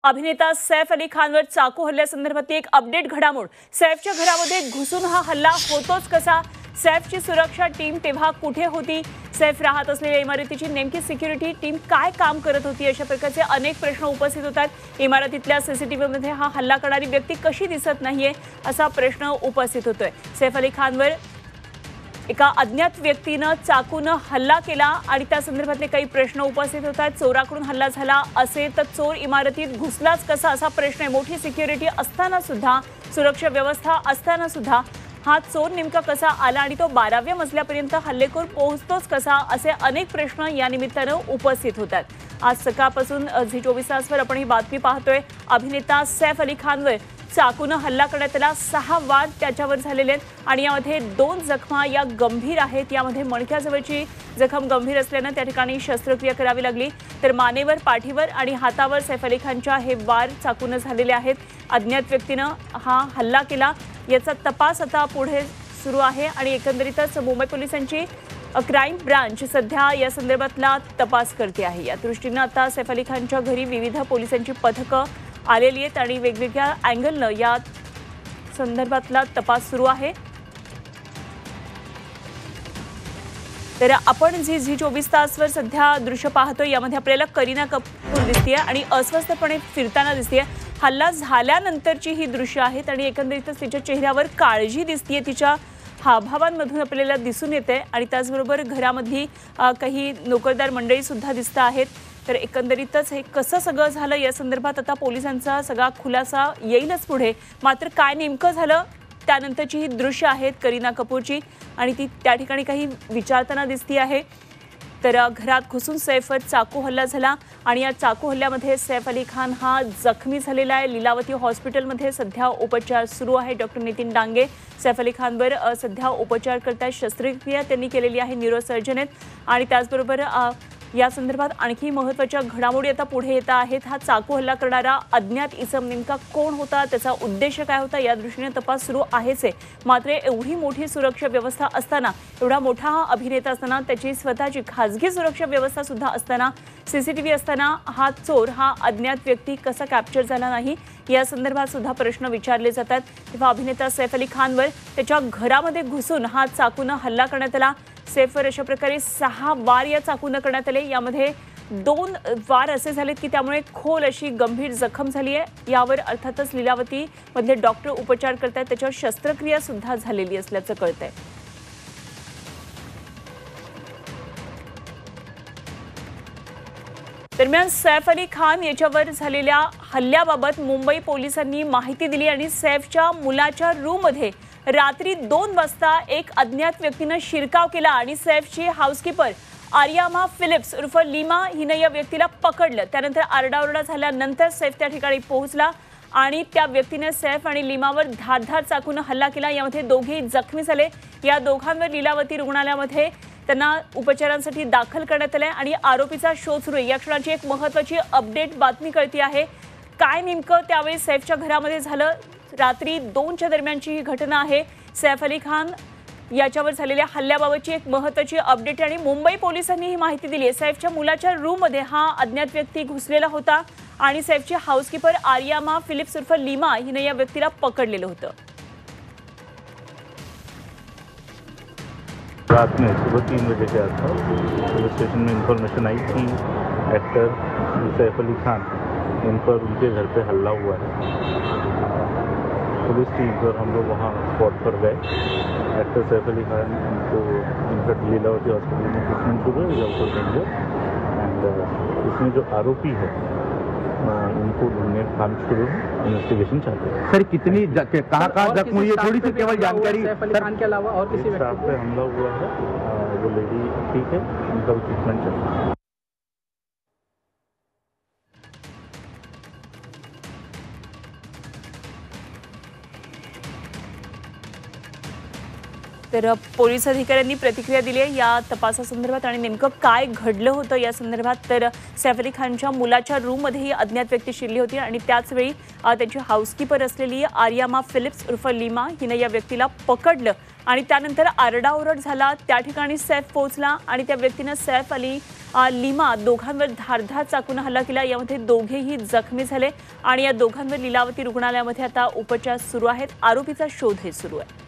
अभिनेता सैफ अली खानवर चाकू हल्ल्यासंदर्भातली एक अपडेट घडामोड। सैफच्या घरामध्ये घुसून हा हल्ला होतोच कसा? सैफची सुरक्षा टीम तेव्हा कुठे होती? सैफ राहत असलेल्या इमारतीची नेमकी सिक्युरिटी टीम काय काम करत होती? अशा प्रकारचे अनेक प्रश्न उपस्थित होतात। इमारतीतल्या सीसीटीव्हीमध्ये हा हल्ला करणारी व्यक्ती कशी दिसत नाहीये असा प्रश्न उपस्थित होतोय। सैफ अली खानवर एका अज्ञात व्यक्तीने चाकूने हल्ला केला आणि त्या संदर्भातले काही प्रश्न उपस्थित होतात। चोराकडून हल्ला झाला असेल तर चोर इमारतीत घुसलाच कसा असा प्रश्न आहे। मोठी सिक्युरिटी असताना सुद्धा, सुरक्षा व्यवस्था असताना सुद्धा हा चोर नेमका कसा आला आणि तो 12व्या मजल्यापर्यंत हल्लेखोर पोहोचतोच कसा असे अनेक प्रश्न या निमित्ताने उपस्थित होतात। आज सकाळपासून झी 24 तासवर आपण ही बातमी पाहतोय। अभिनेता सैफ अली खानवर चाकूने हल्ला करण्यात आला। 6 वार त्याच्यावर झालेले आहेत आणि यामध्ये 2 जखमा या गंभीर आहेत। यामध्ये मणक्याजवळची जखम गंभीर असल्याने त्या ठिकाणी शस्त्रक्रिया करावी लागली। तर मानेवर, पाठीवर आणि हातावर सैफ अली खानच्या हे वार चाकूने झालेले आहेत। अज्ञात व्यक्तीने हा हल्ला केला याचा तपास आता पुढे सुरू आहे आणि एकंदरीतच मुंबई पोलिसांची क्राईम ब्रांच सध्या या संदर्भातला तपास करते आहे। या दृष्टीने आता सैफ अली खानच्या घरी विविध पोलिसांची पथकं आलेली आहेत आणि वेगवेगळ्या अँगलने या संदर्भातला तपास सुरू आहे। तर आपण झी 24 तासवर सध्या दृश्य पाहतोय। यामध्ये आपल्याला करीना कपूर दिसतेय आणि अस्वस्थपणे फिरताना दिसतेय। हल्ला झाल्यानंतरची ही दृश्य आहेत आणि एकंदरीतच तिच्या चेहऱ्यावर काळजी दिसतेय, तिच्या हावभावांमधून आपल्याला दिसून येते आणि त्याचबरोबर घरामधली काही नोकरदार मंडळी सुद्धा दिसत आहेत। तर एकंदरीतच हे कसं सगळं झालं या संदर्भात आता पोलिसांचा सगळा खुलासा येईलच पुढे। मात्र काय नेमकं झालं त्यानंतरची ही दृश्य आहेत करीना कपूरची आणि ती त्या ठिकाणी काही विचारताना दिसती आहे। तर घरात घुसून सैफवर चाकू हल्ला झाला आणि या चाकू हल्ल्यामध्ये सैफ अली खान हा जखमी झालेला आहे। लीलावती हॉस्पिटलमध्ये सध्या उपचार सुरू आहे। डॉक्टर नितीन डांगे सैफ अली खानवर सध्या उपचार करतात। शस्त्रक्रिया त्यांनी केलेली आहे, न्यूरोसर्जन आहेत आणि त्याचबरोबर या संदर्भात आणखी महत्त्वाच्या घडामोडी आता पुढे येत आहेत। हा चाकू हल्ला करणारा अज्ञात इसम नेमका कोण होता, त्याचा उद्देश काय होता या दृष्टीने तपास सुरू आहेच आहे। मात्र एवढी मोठी सुरक्षा व्यवस्था असताना, एवढा मोठा हा अभिनेता असताना, त्याची स्वतःची खाजगी सुरक्षा व्यवस्था सुद्धा असताना, सीसीटीव्ही असताना हा चोर, हा अज्ञात व्यक्ती कसा कॅप्चर झाला नाही या संदर्भात सुद्धा प्रश्न विचारले जातात। तेव्हा अभिनेता सैफ अली खानवर त्याच्या घरामध्ये घुसून हा चाकूने हल्ला करण्यात आला। सैफवर अशा प्रकारे 6 वार या चाकूने करण्यात आले। यामध्ये 2 वार असे झालेत की त्यामुळे खोल अशी गंभीर जखम झाली आहे। यावर अर्थातच लीलावती मधले डॉक्टर उपचार करतात, त्याच्यावर शस्त्रक्रिया सुद्धा झालेली असल्याचं कळतंय। दरम्यान सैफ अली खान याच्यावर झालेल्या हल्ल्याबाबत मुंबई पोलिसांनी माहिती दिली आणि सैफच्या मुलाच्या रूममध्ये रात्री 2 वाजता एक अज्ञात व्यक्तीने शिरकाव केला आणि सैफची हाऊसकीपर आर्यामा फिलिप्स उर्फ लीमा हिने या व्यक्तीला पकडलं। त्यानंतर आरडाओरडा झाल्यानंतर सैफ त्या ठिकाणी पोहोचला आणि त्या व्यक्तीने सैफ आणि लीमावर धारधार चाकूने हल्ला केला। यामध्ये दोघेही जखमी झाले। या दोघांवर लीलावती रुग्णालयामध्ये त्यांना उपचारांसाठी दाखल करण्यात आले आणि आरोपीचा शोध सुरू आहे। या क्षणाची एक महत्त्वाची अपडेट बातमी कळते आहे। काय नेमकं त्यावेळी सैफच्या घरामध्ये झालं? रात्री 2च्या दरम्यानची ही घटना आहे। सैफ अली खान याच्यावर झालेल्या हल्ल्याबाबतची एक महत्त्वाची अपडेट आणि मुंबई पोलिसांनी ही माहिती दिली आहे। सैफच्या मुलाच्या रूममध्ये हा अज्ञात व्यक्ती घुसलेला होता आणि सैफची हाऊसकीपर आर्यामा फिलिप्स उर्फ लीमा हिने या व्यक्तीला पकडलेलं होतं। रात में सुबह 3 बजे के आसपास पुलिस स्टेशन में इंफॉर्मेशन आई कि एक्टर सैफ अली खान इन पर उनके घर पे हल्ला हुआ है। पुलिस टीम और हम लोग वहाँ स्पॉट पर गए। एक्टर सैफ अली खान को इनफैक्ट लीलावती हॉस्पिटल में ट्रीटमेंट शुरू है एंड इसमें जो आरोपी है उनको ढूंढने का काम शुरू है, इन्वेस्टिगेशन चल रही है। सर कितनी कहाँ जख्म हुई है, थोड़ी सी केवल जानकारी। सैफ अली खान के अलावा और किसी स्टाफ पे हमला हुआ है, वो लेडी ठीक है, उनका ट्रीटमेंट चल रहा है। तर पोलीस अधिकाऱ्यांनी प्रतिक्रिया दिली आहे या तपासासंदर्भात आणि नेमकं काय घडलं होतं या संदर्भात। तर सैफ अली खानच्या मुलाच्या रूममध्ये ही अज्ञात व्यक्ती शिरली होती आणि त्याचवेळी त्यांची हाऊसकीपर असलेली आर्यामा फिलिप्स उर्फ लीमा हिने या व्यक्तीला पकडलं आणि त्यानंतर आरडाओरड झाला। त्या ठिकाणी सैफ पोहोचला आणि त्या व्यक्तीने सैफ अली लिमा दोघांवर धारधार चाकून हल्ला केला। यामध्ये दोघेही जखमी झाले आणि या दोघांवर लीलावती रुग्णालयामध्ये आता उपचार सुरू आहेत। आरोपीचा शोध सुरू आहे।